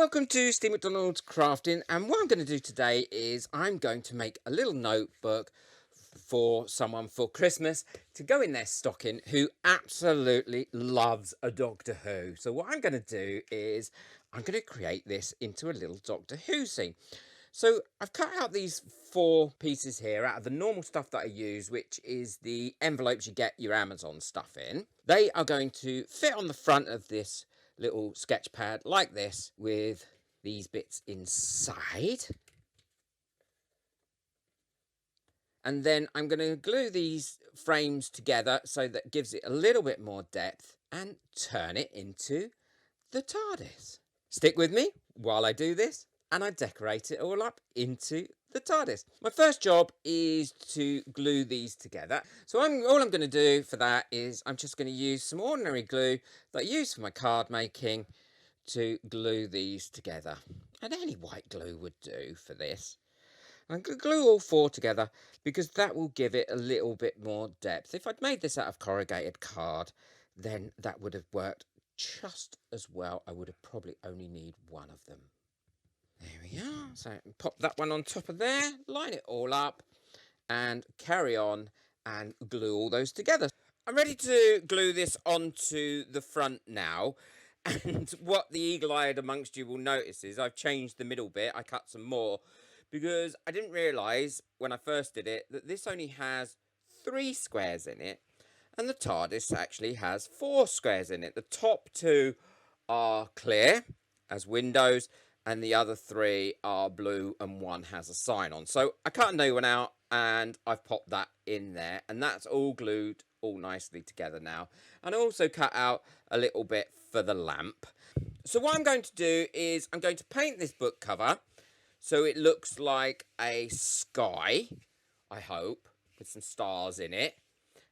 welcome to Steve McDonald's Crafting, and what I'm going to do today is I'm going to make a little notebook for someone for Christmas to go in their stocking who absolutely loves a Doctor Who. So what I'm going to do is I'm going to create this into a little Doctor Who scene. So I've cut out these 4 pieces here out of the normal stuff that I use, which is the envelopes you get your Amazon stuff in. They are going to fit on the front of this little sketch pad like this with these bits inside. And then I'm going to glue these frames together so that gives it a little bit more depth and turn it into the TARDIS. Stick with me while I do this and I decorate it all up into the TARDIS. My first job is to glue these together. So all I'm going to do for that is I'm just going to use some ordinary glue that I use for my card making to glue these together. And any white glue would do for this. I'm going to glue all 4 together because that will give it a little bit more depth. If I'd made this out of corrugated card, then that would have worked just as well. I would have probably only need one of them. There we are. So pop that one on top of there, line it all up and carry on and glue all those together. I'm ready to glue this onto the front now. And what the eagle-eyed amongst you will notice is I've changed the middle bit. I cut some more because I didn't realise when I first did it that this only has 3 squares in it. And the TARDIS actually has 4 squares in it. The top 2 are clear as windows, and the other 3 are blue, and 1 has a sign on. So I cut a new one out, and I've popped that in there, and that's all glued all nicely together now. And I also cut out a little bit for the lamp. So what I'm going to do is I'm going to paint this book cover so it looks like a sky, I hope, with some stars in it.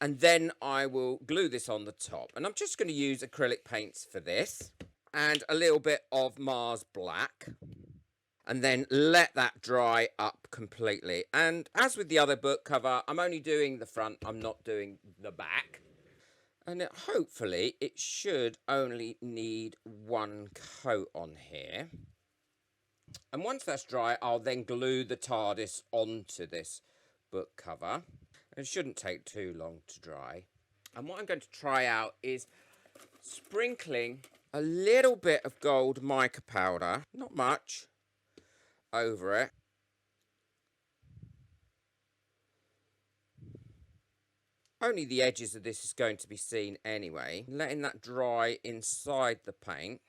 And then I will glue this on the top. And I'm just going to use acrylic paints for this. And a little bit of Mars Black. And then let that dry up completely. And as with the other book cover, I'm only doing the front. I'm not doing the back. And hopefully it should only need 1 coat on here. And once that's dry, I'll then glue the TARDIS onto this book cover. It shouldn't take too long to dry. And what I'm going to try out is sprinkling a little bit of gold mica powder, not much, over it. Only the edges of this is going to be seen anyway. Letting that dry inside the paint.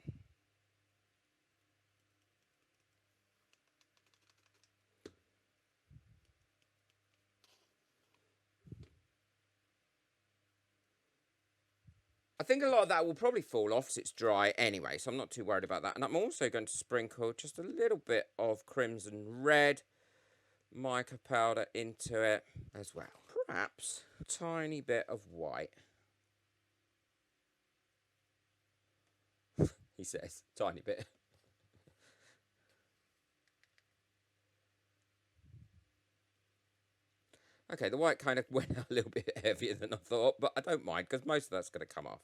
I think a lot of that will probably fall off as it's dry anyway, so I'm not too worried about that. And I'm also going to sprinkle just a little bit of crimson red mica powder into it as well. Perhaps a tiny bit of white. He says, tiny bit. Okay, the white kind of went a little bit heavier than I thought, but I don't mind because most of that's going to come off.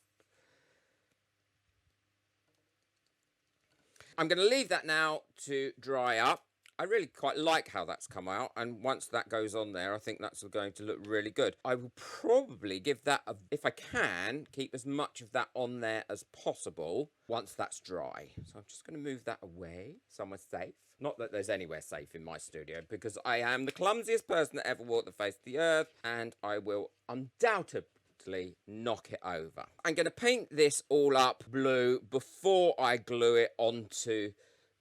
I'm going to leave that now to dry up. I really quite like how that's come out, and once that goes on there, I think that's going to look really good. I will probably give that, if I can, keep as much of that on there as possible once that's dry. So I'm just going to move that away, somewhere safe. Not that there's anywhere safe in my studio, because I am the clumsiest person that ever walked the face of the earth, and I will undoubtedly knock it over. I'm going to paint this all up blue before I glue it onto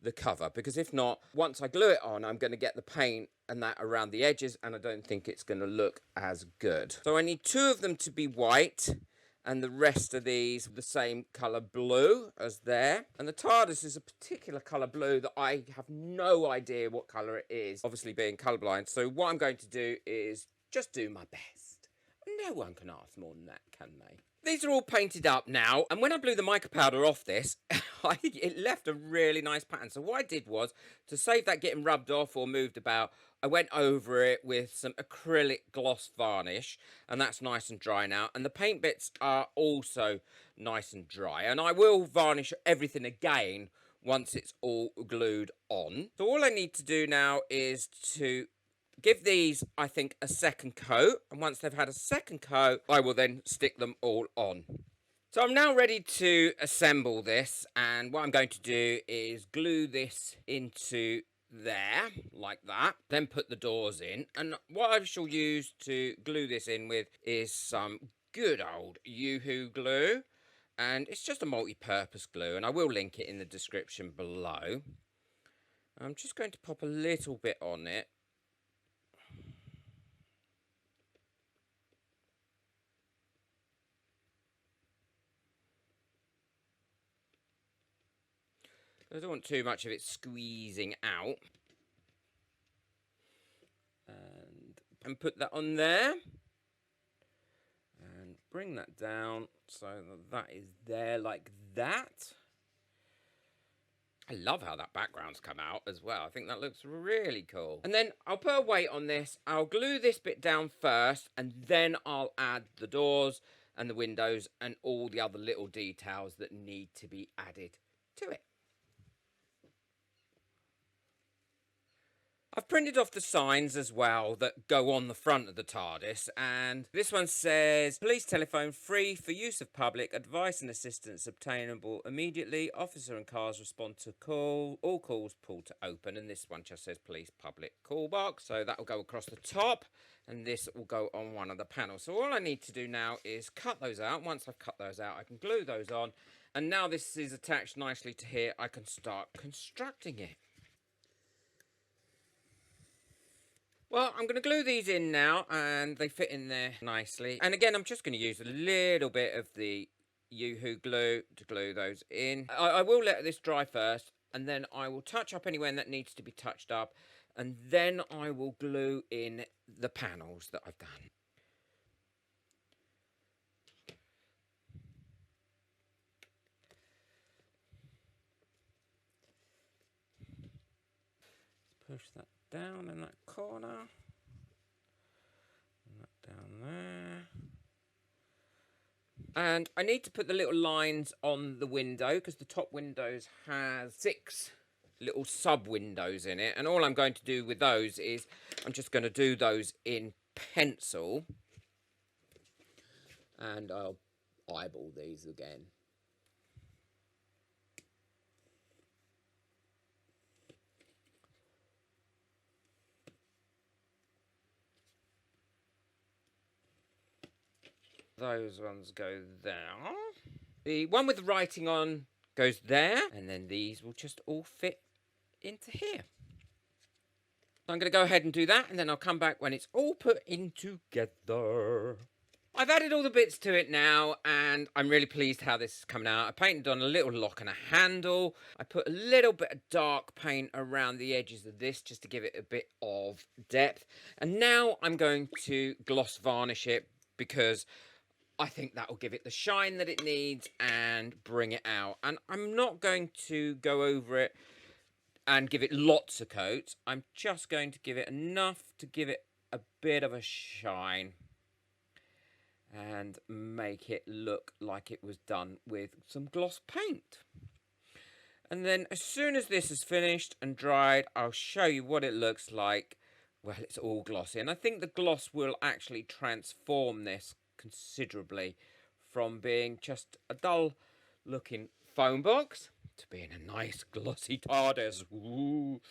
the cover, because if not, once I glue it on, I'm going to get the paint and that around the edges, and I don't think it's going to look as good. So I need 2 of them to be white, and the rest of these the same colour blue as there. And the TARDIS is a particular colour blue that I have no idea what colour it is, obviously being colourblind. So what I'm going to do is just do my best. No one can ask more than that, can they? These are all painted up now, and when I blew the mica powder off this, it left a really nice pattern. So what I did was, to save that getting rubbed off or moved about, I went over it with some acrylic gloss varnish, and that's nice and dry now. And the paint bits are also nice and dry. And I will varnish everything again once it's all glued on. So all I need to do now is to give these, I think, a second coat. And once they've had a second coat, I will then stick them all on. So I'm now ready to assemble this, and what I'm going to do is glue this into there, like that, then put the doors in. And what I shall use to glue this in with is some good old Yoo-hoo glue, and it's just a multi-purpose glue, and I will link it in the description below. I'm just going to pop a little bit on it. I don't want too much of it squeezing out. And put that on there. And bring that down so that is there like that. I love how that background's come out as well. I think that looks really cool. And then I'll put a weight on this. I'll glue this bit down first, and then I'll add the doors and the windows and all the other little details that need to be added to it. I've printed off the signs as well that go on the front of the TARDIS, and this one says, police telephone free for use of public, advice and assistance obtainable immediately, officer and cars respond to call, all calls pulled to open, and this one just says police public call box, so that will go across the top, and this will go on one of the panels. So all I need to do now is cut those out. Once I've cut those out, I can glue those on, and now this is attached nicely to here, I can start constructing it. Well, I'm going to glue these in now, and they fit in there nicely. And again, I'm just going to use a little bit of the Yoo-hoo glue to glue those in. I will let this dry first, and then I will touch up anywhere that needs to be touched up, and then I will glue in the panels that I've done. Push that down in that corner, and that down there. And I need to put the little lines on the window because the top windows has 6 little sub windows in it, and all I'm going to do with those is I'm just going to do those in pencil, and I'll eyeball these again. Those ones go there. The one with the writing on goes there, and then these will just all fit into here. So I'm going to go ahead and do that, and then I'll come back when it's all put in together. I've added all the bits to it now, and I'm really pleased how this is coming out. I painted on a little lock and a handle. I put a little bit of dark paint around the edges of this just to give it a bit of depth. And now I'm going to gloss varnish it because I think that will give it the shine that it needs and bring it out. And I'm not going to go over it and give it lots of coats. I'm just going to give it enough to give it a bit of a shine and make it look like it was done with some gloss paint. And then as soon as this is finished and dried, I'll show you what it looks like. Well, it's all glossy, and I think the gloss will actually transform this considerably from being just a dull looking phone box to being a nice glossy TARDIS. Ooh.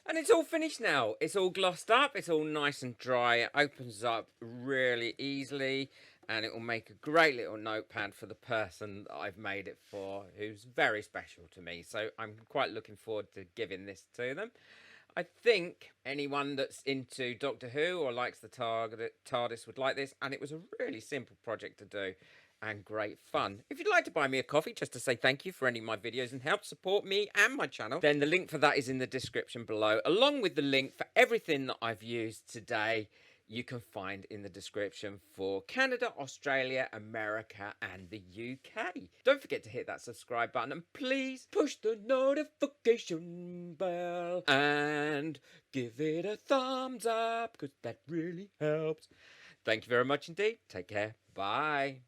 And it's all finished now. It's all glossed up. It's all nice and dry. It opens up really easily, and it will make a great little notepad for the person that I've made it for, who's very special to me. So I'm quite looking forward to giving this to them. I think anyone that's into Doctor Who or likes the TARDIS would like this, and it was a really simple project to do and great fun. If you'd like to buy me a coffee just to say thank you for any of my videos and help support me and my channel, then the link for that is in the description below, along with the link for everything that I've used today. You can find in the description for Canada, Australia, America, and the UK. Don't forget to hit that subscribe button, and please push the notification bell and give it a thumbs up, because that really helps. Thank you very much indeed. Take care. Bye.